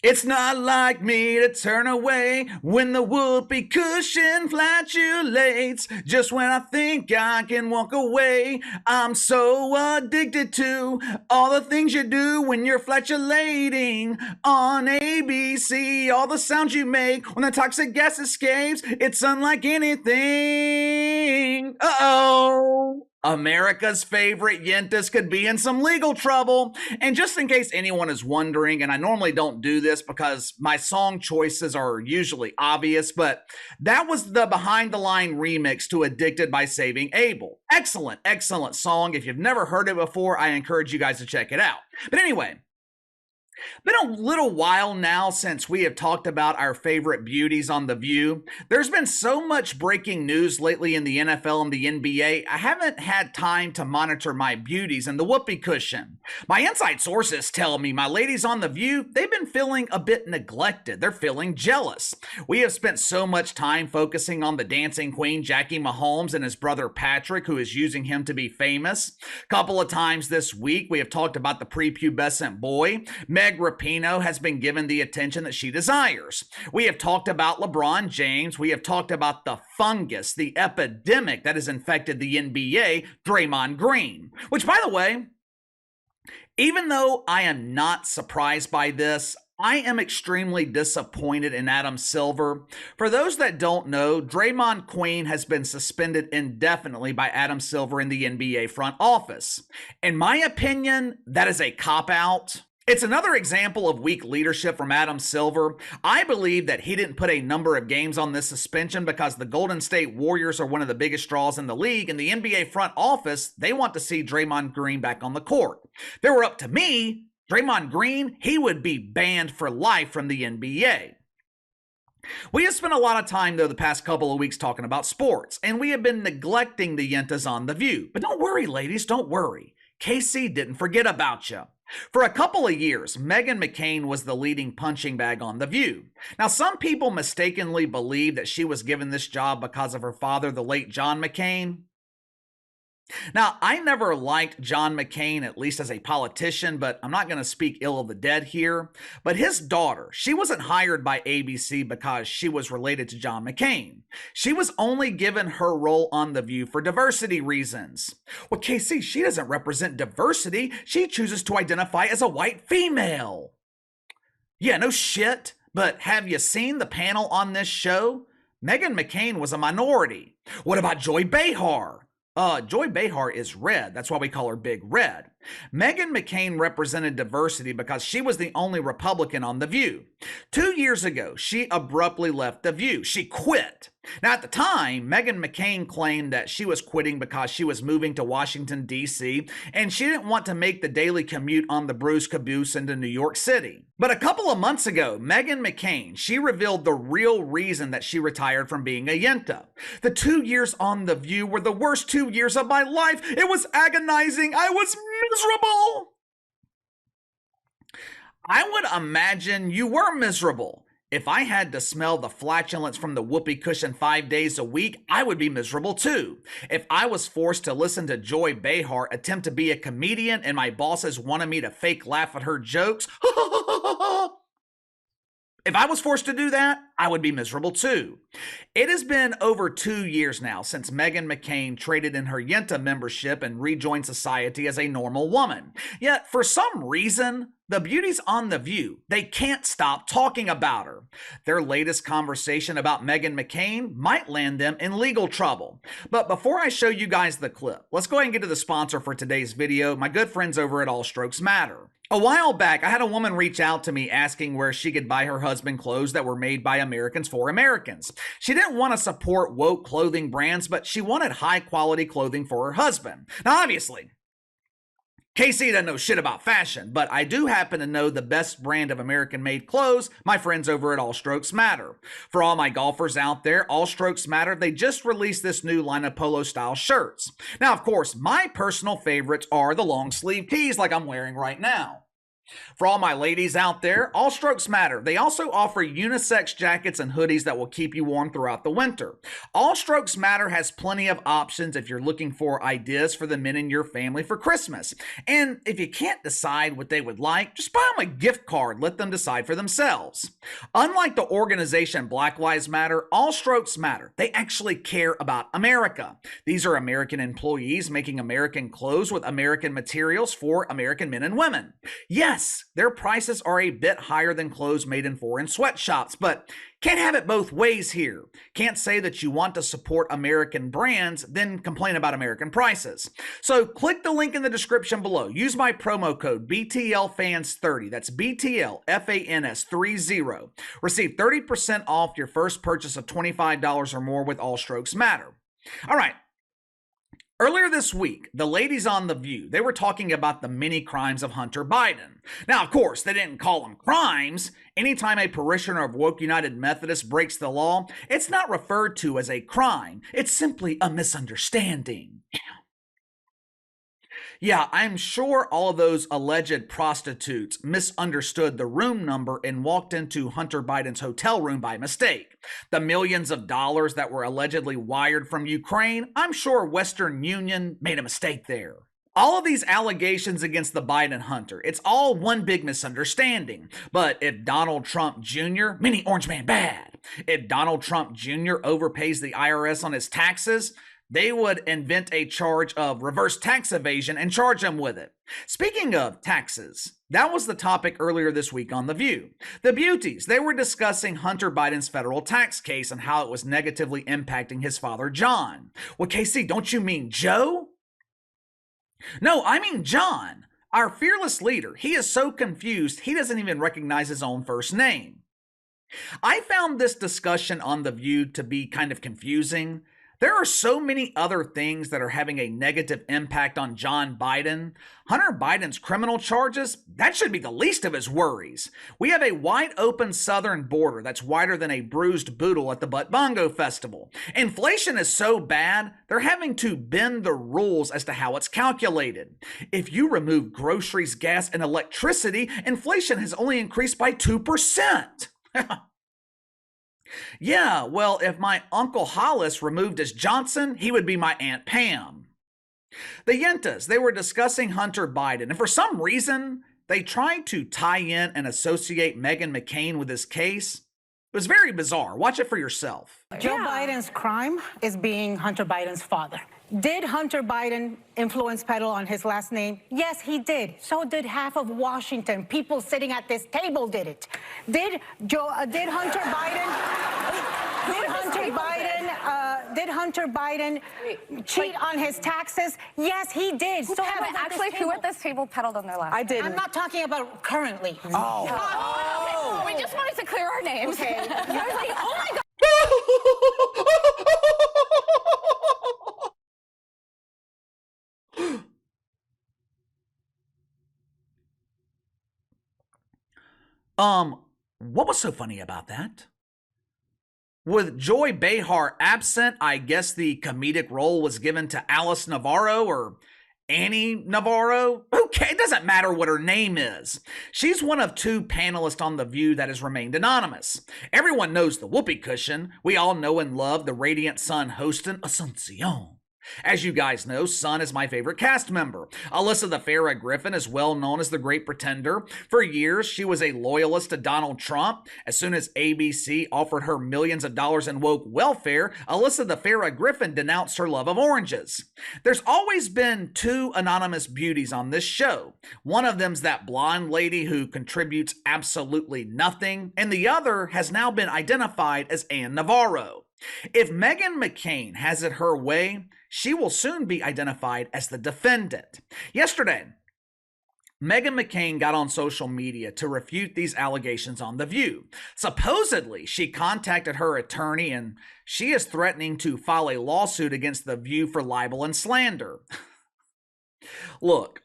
It's not like me to turn away when the whoopee cushion flatulates. Just when I think I can walk away, I'm so addicted to all the things you do when you're flatulating on ABC. All the sounds you make when the toxic gas escapes, it's unlike anything. Uh-oh. America's favorite yentas could be in some legal trouble. And just in case anyone is wondering, and I normally don't do this because my song choices are usually obvious, but that was the Behind the Line remix to Addicted by Saving Abel. Excellent, excellent song. If you've never heard it before, I encourage you guys to check it out. But anyway, been a little while now since we have talked about our favorite beauties on The View. There's been so much breaking news lately in the NFL and the NBA, I haven't had time to monitor my beauties and the whoopee cushion. My inside sources tell me my ladies on The View, they've been feeling a bit neglected. They're feeling jealous. We have spent so much time focusing on the dancing queen, Jackie Mahomes, and his brother Patrick, who is using him to be famous. A couple of times this week, we have talked about the prepubescent boy. Meg Rapinoe has been given the attention that she desires. We have talked about LeBron James. We have talked about the fungus, the epidemic that has infected the NBA, Draymond Green. Which, by the way, even though I am not surprised by this, I am extremely disappointed in Adam Silver. For those that don't know, Draymond Green has been suspended indefinitely by Adam Silver in the NBA front office. In my opinion, that is a cop-out. It's another example of weak leadership from Adam Silver. I believe that he didn't put a number of games on this suspension because the Golden State Warriors are one of the biggest draws in the league, and the NBA front office, they want to see Draymond Green back on the court. If it were up to me, Draymond Green, he would be banned for life from the NBA. We have spent a lot of time, though, the past couple of weeks talking about sports, and we have been neglecting the yentas on The View. But don't worry, ladies, don't worry. KC didn't forget about you. For a couple of years, Meghan McCain was the leading punching bag on The View. Now, some people mistakenly believe that she was given this job because of her father, the late John McCain. Now, I never liked John McCain, at least as a politician, but I'm not going to speak ill of the dead here. But his daughter, she wasn't hired by ABC because she was related to John McCain. She was only given her role on The View for diversity reasons. Well, Casey, she doesn't represent diversity. She chooses to identify as a white female. Yeah, no shit. But have you seen the panel on this show? Meghan McCain was a minority. What about Joy Behar? Joy Behar is red. That's why we call her Big Red. Meghan McCain represented diversity because she was the only Republican on The View. 2 years ago, she abruptly left The View. She quit. Now, at the time, Meghan McCain claimed that she was quitting because she was moving to Washington, D.C., and she didn't want to make the daily commute on the Bruce caboose into New York City. But a couple of months ago, Meghan McCain, she revealed the real reason that she retired from being a Yenta. The 2 years on The View were the worst 2 years of my life. It was agonizing. I was miserable. I would imagine you were miserable. If I had to smell the flatulence from the whoopee cushion 5 days a week, I would be miserable too. If I was forced to listen to Joy Behar attempt to be a comedian and my bosses wanted me to fake laugh at her jokes, if I was forced to do that, I would be miserable too. It has been over 2 years now since Meghan McCain traded in her Yenta membership and rejoined society as a normal woman. Yet, for some reason, the beauties on The View, they can't stop talking about her. Their latest conversation about Meghan McCain might land them in legal trouble. But before I show you guys the clip, let's go ahead and get to the sponsor for today's video, my good friends over at All Strokes Matter. A while back, I had a woman reach out to me asking where she could buy her husband clothes that were made by Americans for Americans. She didn't want to support woke clothing brands, but she wanted high quality clothing for her husband. Now, obviously, KC doesn't know shit about fashion, but I do happen to know the best brand of American-made clothes, my friends over at All Strokes Matter. For all my golfers out there, All Strokes Matter, they just released this new line of polo-style shirts. Now, of course, my personal favorites are the long-sleeve tees like I'm wearing right now. For all my ladies out there, all strokes matter. They also offer unisex jackets and hoodies that will keep you warm throughout the winter. All Strokes Matter has plenty of options if you're looking for ideas for the men in your family for Christmas. And if you can't decide what they would like, just buy them a gift card, let them decide for themselves. Unlike the organization Black Lives Matter, All Strokes Matter. They actually care about America. These are American employees making American clothes with American materials for American men and women. Yes, their prices are a bit higher than clothes made in foreign sweatshops, but can't have it both ways here. Can't say that you want to support American brands, then complain about American prices. So click the link in the description below. Use my promo code BTLFans30. That's BTLFANS30. Receive 30% off your first purchase of $25 or more with All Strokes Matter. All right. Earlier this week, the ladies on The View, they were talking about the many crimes of Hunter Biden. Now, of course, they didn't call them crimes. Anytime a parishioner of Woke United Methodist breaks the law, it's not referred to as a crime. It's simply a misunderstanding. Yeah, I'm sure all of those alleged prostitutes misunderstood the room number and walked into Hunter Biden's hotel room by mistake. The millions of dollars that were allegedly wired from Ukraine, I'm sure Western Union made a mistake there. All of these allegations against the Biden Hunter, it's all one big misunderstanding. But if Donald Trump Jr., mini orange man bad, if Donald Trump Jr. overpays the IRS on his taxes, they would invent a charge of reverse tax evasion and charge him with it. Speaking of taxes, that was the topic earlier this week on The View. The Beauties, they were discussing Hunter Biden's federal tax case and how it was negatively impacting his father, John. Well, KC, don't you mean Joe? No, I mean John. Our fearless leader. He is so confused, he doesn't even recognize his own first name. I found this discussion on The View to be kind of confusing. There are so many other things that are having a negative impact on John Biden. Hunter Biden's criminal charges, that should be the least of his worries. We have a wide open southern border that's wider than a bruised boodle at the Butt Bongo Festival. Inflation is so bad, they're having to bend the rules as to how it's calculated. If you remove groceries, gas, and electricity, inflation has only increased by 2%. Yeah, well, if my Uncle Hollis removed his Johnson, he would be my Aunt Pam. The Yentas, they were discussing Hunter Biden, and for some reason, they tried to tie in and associate Meghan McCain with this case. It was very bizarre. Watch it for yourself. Joe Biden's crime is being Hunter Biden's father. Did Hunter Biden influence peddle on his last name? Yes, he did. So did half of Washington. People sitting at this table did it. Did Hunter Biden cheat on his taxes? Yes, he did. Who at this table peddled on their last? I didn't. I'm not talking about currently. Oh. We just wanted to clear our names. Okay. I was like, oh my God. What was so funny about that? With Joy Behar absent, I guess the comedic role was given to Alice Navarro or Annie Navarro. Okay, it doesn't matter what her name is. She's one of two panelists on The View that has remained anonymous. Everyone knows the whoopee cushion. We all know and love the Radiant Sun hosting Asuncion. As you guys know, Sun is my favorite cast member. Alyssa the Farrah Griffin is well known as the Great Pretender. For years, she was a loyalist to Donald Trump. As soon as ABC offered her millions of dollars in woke welfare, Alyssa the Farrah Griffin denounced her love of oranges. There's always been two anonymous beauties on this show. One of them's that blonde lady who contributes absolutely nothing, and the other has now been identified as Ann Navarro. If Meghan McCain has it her way, she will soon be identified as the defendant. Yesterday, Meghan McCain got on social media to refute these allegations on The View. Supposedly, she contacted her attorney and she is threatening to file a lawsuit against The View for libel and slander. Look,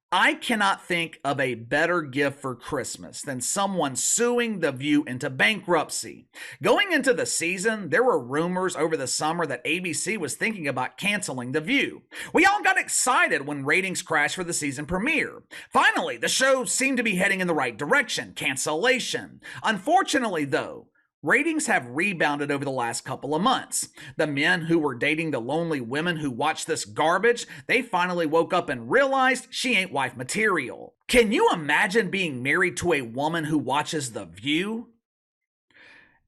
I cannot think of a better gift for Christmas than someone suing The View into bankruptcy. Going into the season, there were rumors over the summer that ABC was thinking about canceling The View. We all got excited when ratings crashed for the season premiere. Finally, the show seemed to be heading in the right direction, cancellation. Unfortunately, though, ratings have rebounded over the last couple of months. The men who were dating the lonely women who watched this garbage, they finally woke up and realized she ain't wife material. Can you imagine being married to a woman who watches The View?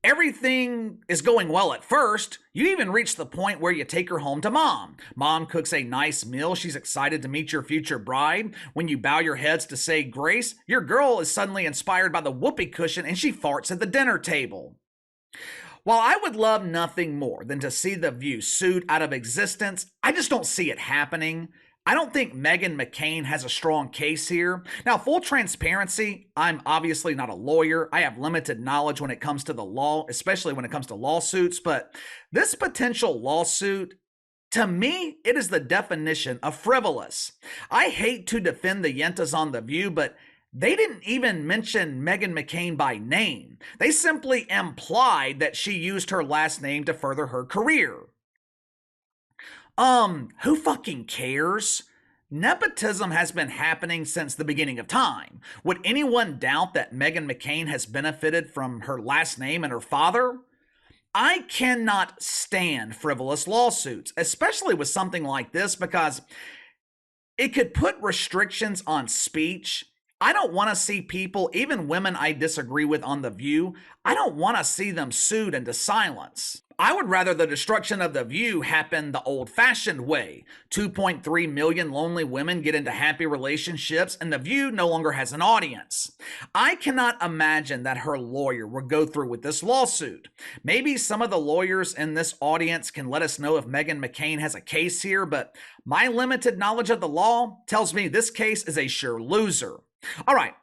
Everything is going well at first. You even reach the point where you take her home to mom. Mom cooks a nice meal. She's excited to meet your future bride. When you bow your heads to say grace, your girl is suddenly inspired by the whoopee cushion and she farts at the dinner table. While I would love nothing more than to see The View sued out of existence, I just don't see it happening. I don't think Meghan McCain has a strong case here. Now, full transparency, I'm obviously not a lawyer. I have limited knowledge when it comes to the law, especially when it comes to lawsuits, but this potential lawsuit, to me, it is the definition of frivolous. I hate to defend the Yentas on The View, but they didn't even mention Meghan McCain by name. They simply implied that she used her last name to further her career. Who fucking cares? Nepotism has been happening since the beginning of time. Would anyone doubt that Meghan McCain has benefited from her last name and her father? I cannot stand frivolous lawsuits, especially with something like this, because it could put restrictions on speech. I don't want to see people, even women I disagree with on The View, I don't want to see them sued into silence. I would rather the destruction of The View happen the old-fashioned way. 2.3 million lonely women get into happy relationships, and The View no longer has an audience. I cannot imagine that her lawyer would go through with this lawsuit. Maybe some of the lawyers in this audience can let us know if Meghan McCain has a case here, but my limited knowledge of the law tells me this case is a sure loser. All right.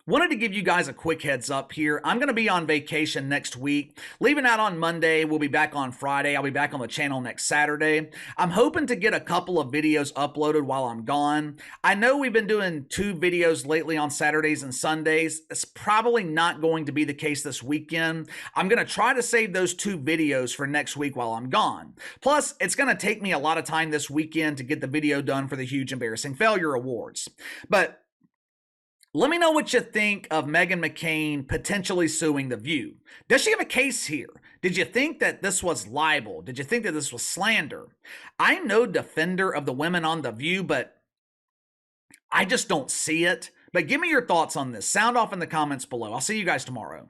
Wanted to give you guys a quick heads up here. I'm going to be on vacation next week. Leaving out on Monday. We'll be back on Friday. I'll be back on the channel next Saturday. I'm hoping to get a couple of videos uploaded while I'm gone. I know we've been doing 2 videos lately on Saturdays and Sundays. It's probably not going to be the case this weekend. I'm going to try to save those 2 videos for next week while I'm gone. Plus, it's going to take me a lot of time this weekend to get the video done for the Huge Embarrassing Failure Awards. But let me know what you think of Meghan McCain potentially suing The View. Does she have a case here? Did you think that this was libel? Did you think that this was slander? I'm no defender of the women on The View, but I just don't see it. But give me your thoughts on this. Sound off in the comments below. I'll see you guys tomorrow.